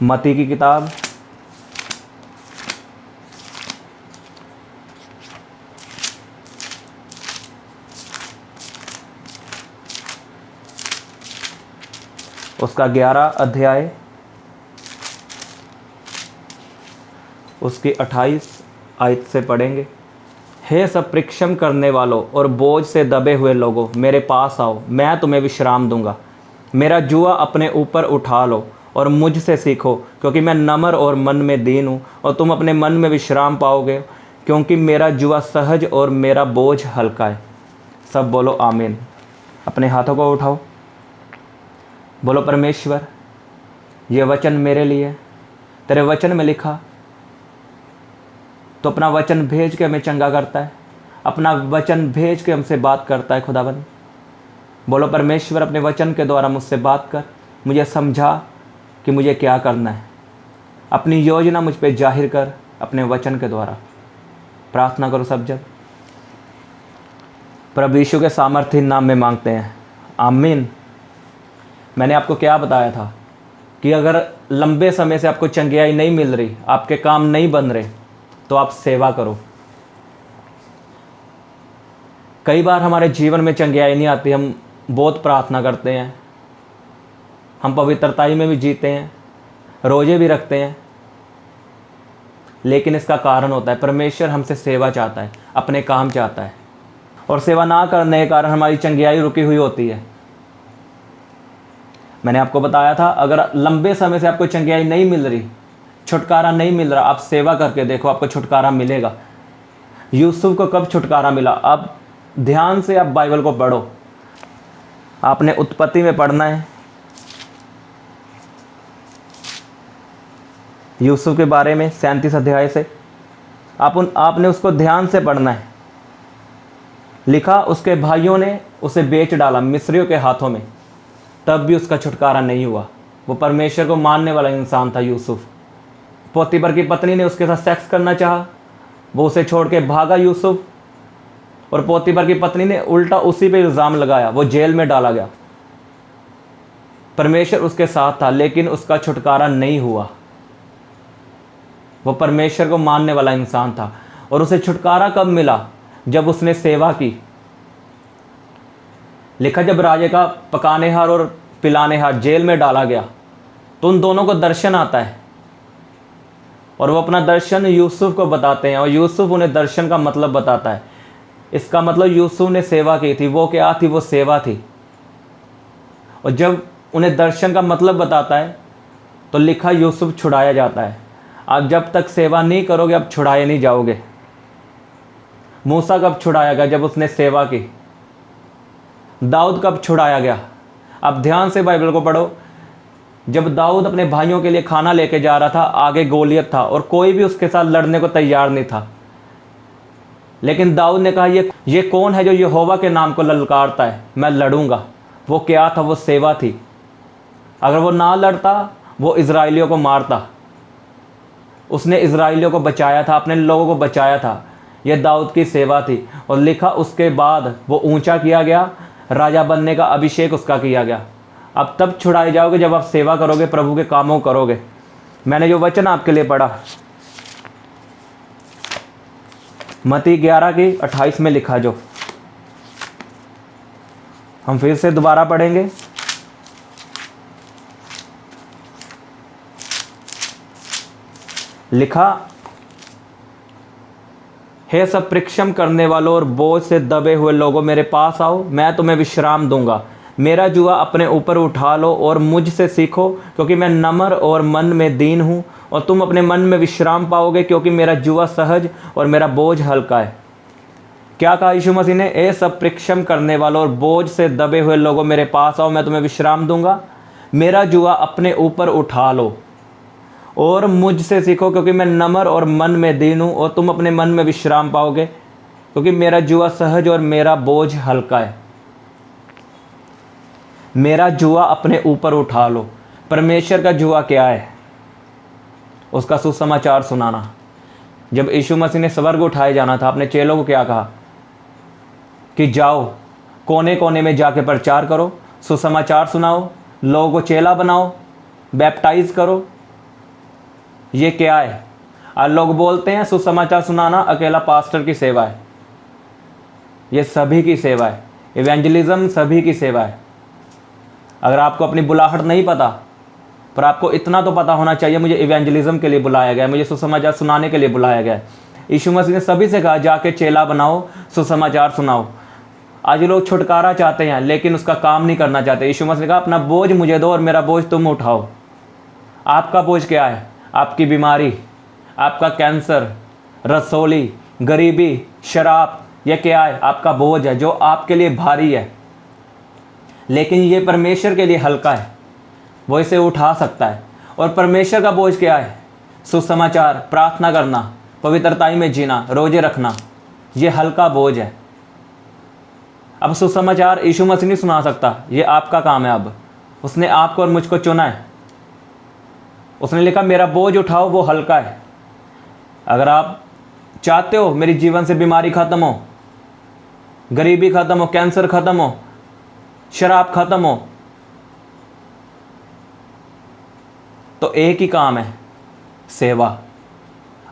मत्ती की किताब उसका 11 अध्याय उसकी 28 आयत से पढ़ेंगे। हे सब परिश्रम करने वालों और बोझ से दबे हुए लोगों, मेरे पास आओ, मैं तुम्हें विश्राम दूंगा। मेरा जुआ अपने ऊपर उठा लो और मुझसे सीखो, क्योंकि मैं नम्र और मन में दीन हूँ, और तुम अपने मन में विश्राम पाओगे, क्योंकि मेरा जुआ सहज और मेरा बोझ हल्का है। सब बोलो आमीन। अपने हाथों को उठाओ, बोलो परमेश्वर, ये वचन मेरे लिए, तेरे वचन में लिखा तो अपना वचन भेज के हमें चंगा करता है, अपना वचन भेज के हमसे बात करता है। खुदाबंद बोलो परमेश्वर, अपने वचन के द्वारा मुझसे बात कर, मुझे समझा कि मुझे क्या करना है, अपनी योजना मुझ पे जाहिर कर अपने वचन के द्वारा। प्रार्थना करो सब जब प्रभु यीशु के सामर्थ्य नाम में मांगते हैं, आमीन। मैंने आपको क्या बताया था कि अगर लंबे समय से आपको चंगियाई नहीं मिल रही, आपके काम नहीं बन रहे, तो आप सेवा करो। कई बार हमारे जीवन में चंगियाई नहीं आती, हम बहुत प्रार्थना करते हैं, हम पवित्रताई में भी जीते हैं, रोजे भी रखते हैं, लेकिन इसका कारण होता है परमेश्वर हमसे सेवा चाहता है, अपने काम चाहता है, और सेवा ना करने के कारण हमारी चंगियाई रुकी हुई होती है। मैंने आपको बताया था, अगर लंबे समय से आपको चंगियाई नहीं मिल रही, छुटकारा नहीं मिल रहा, आप सेवा करके देखो, आपको छुटकारा मिलेगा। यूसुफ को कब छुटकारा मिला? अब ध्यान से आप बाइबल को पढ़ो, आपने उत्पत्ति में पढ़ना है, यूसुफ के बारे में 37 अध्याय से आपने उसको ध्यान से पढ़ना है। लिखा, उसके भाइयों ने उसे बेच डाला मिस्रियों के हाथों में, तब भी उसका छुटकारा नहीं हुआ। वो परमेश्वर को मानने वाला इंसान था यूसुफ। पोतीफर की पत्नी ने उसके साथ सेक्स करना चाहा, वो उसे छोड़ के भागा यूसुफ, और पोतीफर की पत्नी ने उल्टा उसी पे इल्ज़ाम लगाया, वो जेल में डाला गया। परमेश्वर उसके साथ था, लेकिन उसका छुटकारा नहीं हुआ। वो परमेश्वर को मानने वाला इंसान था, और उसे छुटकारा कब मिला? जब उसने सेवा की। लिखा, जब राजे का पकानेहार और पिलानेहार जेल में डाला गया, तो उन दोनों को दर्शन आता है, और वो अपना दर्शन यूसुफ को बताते हैं, और यूसुफ उन्हें दर्शन का मतलब बताता है। इसका मतलब यूसुफ ने सेवा की थी। वो क्या थी? वो सेवा थी। और जब उन्हें दर्शन का मतलब बताता है, तो लिखा, यूसुफ छुड़ाया जाता है। आप जब तक सेवा नहीं करोगे, आप छुड़ाए नहीं जाओगे। मूसा कब छुड़ाया गया? जब उसने सेवा की। दाऊद कब छुड़ाया गया? आप ध्यान से बाइबल को पढ़ो। जब दाऊद अपने भाइयों के लिए खाना लेके जा रहा था, आगे गोलियत था, और कोई भी उसके साथ लड़ने को तैयार नहीं था, लेकिन दाऊद ने कहा, ये कौन है जो यहोवा के नाम को ललकारता है? मैं लड़ूंगा। वो क्या था? वो सेवा थी। अगर वो ना लड़ता, वो इज़राइलियों को मारता। उसने इज़राइलियों को बचाया था, अपने लोगों को बचाया था। यह दाऊद की सेवा थी। और लिखा, उसके बाद वो ऊंचा किया गया, राजा बनने का अभिषेक उसका किया गया। अब तब छुड़ाए जाओगे जब आप सेवा करोगे, प्रभु के कामों करोगे। मैंने जो वचन आपके लिए पढ़ा, मत्ती 11 की 28 में लिखा, जो हम फिर से दोबारा पढ़ेंगे। लिखा, हे सब परिश्रम करने वालों और बोझ से दबे हुए लोगों, मेरे पास आओ, मैं तुम्हें विश्राम दूंगा। मेरा जुआ अपने ऊपर उठा लो और मुझसे सीखो, क्योंकि मैं नम्र और मन में दीन हूँ, और तुम अपने मन में विश्राम पाओगे, क्योंकि मेरा जुआ सहज और मेरा बोझ हल्का है। क्या कहा यीशु मसीह ने? ए सब परिश्रम करने वालों और बोझ से दबे हुए लोगों, मेरे पास आओ, मैं तुम्हें विश्राम दूंगा। मेरा जुआ अपने ऊपर उठा लो और मुझसे सीखो, क्योंकि मैं नम्र और मन में दीन हूँ, और तुम अपने मन में विश्राम पाओगे, क्योंकि मेरा जुआ सहज और मेरा बोझ हल्का है। मेरा जुआ अपने ऊपर उठा लो। परमेश्वर का जुआ क्या है? उसका सुसमाचार सुनाना। जब यीशु मसीह ने स्वर्ग उठाए जाना था, अपने चेलों को क्या कहा कि जाओ, कोने कोने में जाके प्रचार करो, सुसमाचार सुनाओ, लोगों को चेला बनाओ, बैप्टाइज करो, ये क्या है? और लोग बोलते हैं सुसमाचार सुनाना अकेला पास्टर की सेवा है। ये सभी की सेवा है। इवेंजलिज्म सभी की सेवा है। अगर आपको अपनी बुलाहट नहीं पता, पर आपको इतना तो पता होना चाहिए, मुझे इवेंजलिज्म के लिए बुलाया गया है, मुझे सुसमाचार सुनाने के लिए बुलाया गया है। यीशु मसीह ने सभी से कहा जाके चेला बनाओ, सुसमाचार सुनाओ। आज लोग छुटकारा चाहते हैं लेकिन उसका काम नहीं करना चाहते। यीशु मसीह ने कहा अपना बोझ मुझे दो और मेरा बोझ तुम उठाओ। आपका बोझ क्या है? आपकी बीमारी, आपका कैंसर, रसोली, गरीबी, शराब, यह क्या है? आपका बोझ है जो आपके लिए भारी है, लेकिन ये परमेश्वर के लिए हल्का है, वो इसे उठा सकता है। और परमेश्वर का बोझ क्या है? सुसमाचार, प्रार्थना करना, पवित्रताई में जीना, रोजे रखना, ये हल्का बोझ है। अब सुसमाचार यीशु मसीह नहीं सुना सकता, ये आपका काम है। अब उसने आपको और मुझको चुना है। उसने लिखा मेरा बोझ उठाओ, वो हल्का है। अगर आप चाहते हो मेरी जीवन से बीमारी खत्म हो, गरीबी खत्म हो, कैंसर खत्म हो, शराब खत्म हो, तो एक ही काम है, सेवा।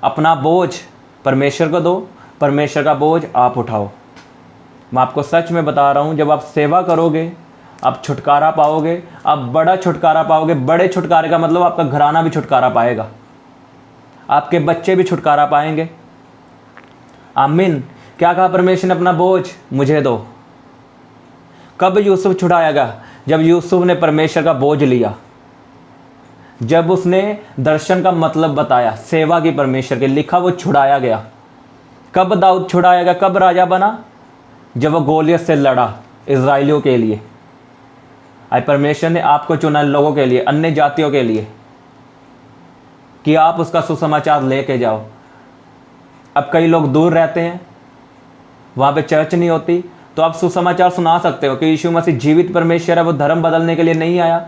अपना बोझ परमेश्वर को दो, परमेश्वर का बोझ आप उठाओ। मैं आपको सच में बता रहा हूँ, जब आप सेवा करोगे आप छुटकारा पाओगे, आप बड़ा छुटकारा पाओगे। बड़े छुटकारे का मतलब आपका घराना भी छुटकारा पाएगा, आपके बच्चे भी छुटकारा पाएंगे। आमीन। क्या कहा परमेश्वर ने? अपना बोझ मुझे दो। कब यूसुफ छुड़ाया गया? जब यूसुफ ने परमेश्वर का बोझ लिया, जब उसने दर्शन का मतलब बताया, सेवा की परमेश्वर के, लिखा वो छुड़ाया गया। कब दाऊद छुड़ाया गया? कब राजा बना? जब वो गोलियत से लड़ा इज़राइलियों के लिए। आज परमेश्वर ने आपको चुना लोगों के लिए, अन्य जातियों के लिए, कि आप उसका सुसमाचार लेके जाओ। अब कई लोग दूर रहते हैं, वहाँ पे चर्च नहीं होती, तो आप सुसमाचार सुना सकते हो कि यीशु मसीह जीवित परमेश्वर है। वो धर्म बदलने के लिए नहीं आया,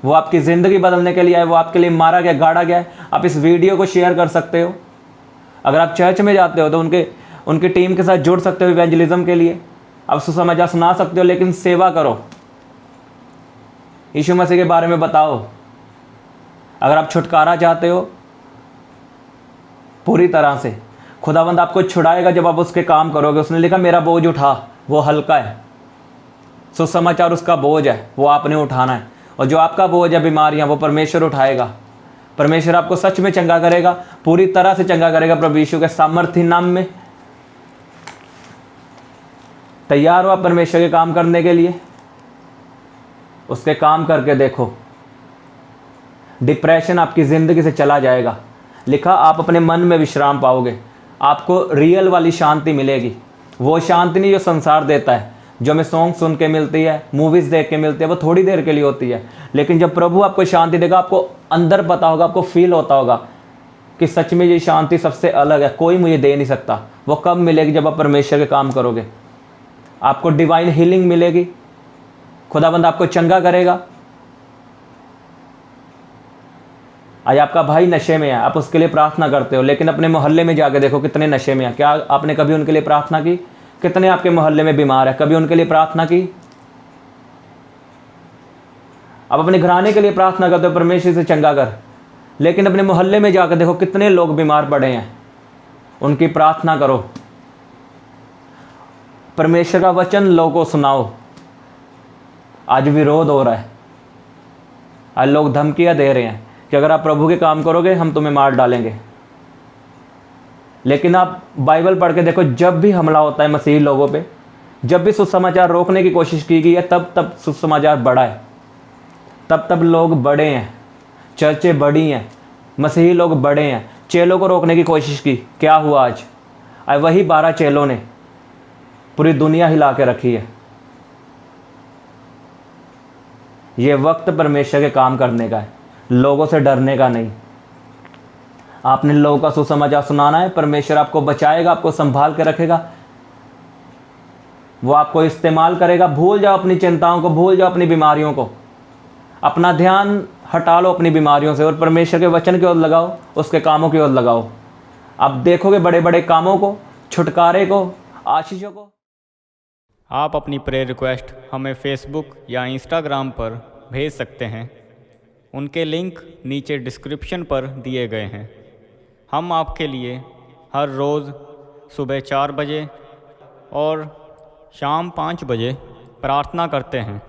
वो आपकी ज़िंदगी बदलने के लिए आया, वो आपके लिए मारा गया, गाड़ा गया। आप इस वीडियो को शेयर कर सकते हो। अगर आप चर्च में जाते हो तो उनकी टीम के साथ जुड़ सकते हो इवेंजलिज्म के लिए। आप सुसमाचार सुना सकते हो, लेकिन सेवा करो, यीशु मसीह के बारे में बताओ। अगर आप छुटकारा चाहते हो पूरी तरह से, खुदावंद आपको छुड़ाएगा जब आप उसके काम करोगे। उसने लिखा मेरा बोझ उठा, वो हल्का है। सुसमाचार उसका बोझ है, वो आपने उठाना है। और जो आपका बोझ है, बीमारियां, वो परमेश्वर उठाएगा। परमेश्वर आपको सच में चंगा करेगा, पूरी तरह से चंगा करेगा प्रभु यीशु के सामर्थी नाम में। तैयार हो आप परमेश्वर के काम करने के लिए? उसके काम करके देखो, डिप्रेशन आपकी ज़िंदगी से चला जाएगा। लिखा आप अपने मन में विश्राम पाओगे, आपको रियल वाली शांति मिलेगी। वो शांति नहीं जो संसार देता है, जो हमें सॉन्ग सुन के मिलती है, मूवीज़ देख के मिलती है, वो थोड़ी देर के लिए होती है। लेकिन जब प्रभु आपको शांति देगा, आपको अंदर पता होगा, आपको फील होता होगा कि सच में ये शांति सबसे अलग है, कोई मुझे दे नहीं सकता। वो कब मिलेगी? जब आप परमेश्वर के काम करोगे। आपको डिवाइन हीलिंग मिलेगी, खुदाबंद आपको चंगा करेगा। आज आपका भाई नशे में है, आप उसके लिए प्रार्थना करते हो, लेकिन अपने मोहल्ले में जाके देखो कितने नशे में है। क्या आपने कभी उनके लिए प्रार्थना की? कितने आपके मोहल्ले में बीमार है, कभी उनके लिए प्रार्थना की? आप अपने घराने के लिए प्रार्थना करते हो, परमेश्वर से चंगा कर, लेकिन अपने मोहल्ले में जाकर देखो कितने लोग बीमार पड़े हैं, उनकी प्रार्थना करो। परमेश्वर का वचन लोगों को सुनाओ। आज विरोध हो रहा है, आज लोग धमकियां दे रहे हैं कि अगर आप प्रभु के काम करोगे हम तुम्हें मार डालेंगे। लेकिन आप बाइबल पढ़ के देखो, जब भी हमला होता है मसीही लोगों पे, जब भी सुसमाचार रोकने की कोशिश की गई है, तब सुसमाचार बढ़ा है, तब लोग बड़े हैं, चर्चें बड़ी हैं, मसीही लोग बड़े हैं। चेलों को रोकने की कोशिश की, क्या हुआ? आज वही 12 चेलों ने पूरी दुनिया हिला के रखी है। ये वक्त परमेश्वर के काम करने का है, लोगों से डरने का नहीं। आपने लोगों का सुसमाचार सुनाना है, परमेश्वर आपको बचाएगा, आपको संभाल के रखेगा, वो आपको इस्तेमाल करेगा। भूल जाओ अपनी चिंताओं को, भूल जाओ अपनी बीमारियों को, अपना ध्यान हटा लो अपनी बीमारियों से और परमेश्वर के वचन की ओर लगाओ, उसके कामों की ओर लगाओ। आप देखोगे बड़े बड़े कामों को, छुटकारे को, आशीषों को। आप अपनी प्रेयर रिक्वेस्ट हमें फेसबुक या इंस्टाग्राम पर भेज सकते हैं। उनके लिंक नीचे डिस्क्रिप्शन पर दिए गए हैं। हम आपके लिए हर रोज़ सुबह 4 बजे और शाम 5 बजे प्रार्थना करते हैं।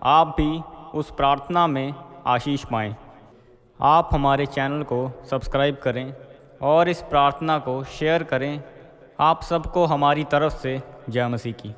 आप भी उस प्रार्थना में आशीष पाएं। आप हमारे चैनल को सब्सक्राइब करें और इस प्रार्थना को शेयर करें। आप सबको हमारी तरफ से जय मसीह की।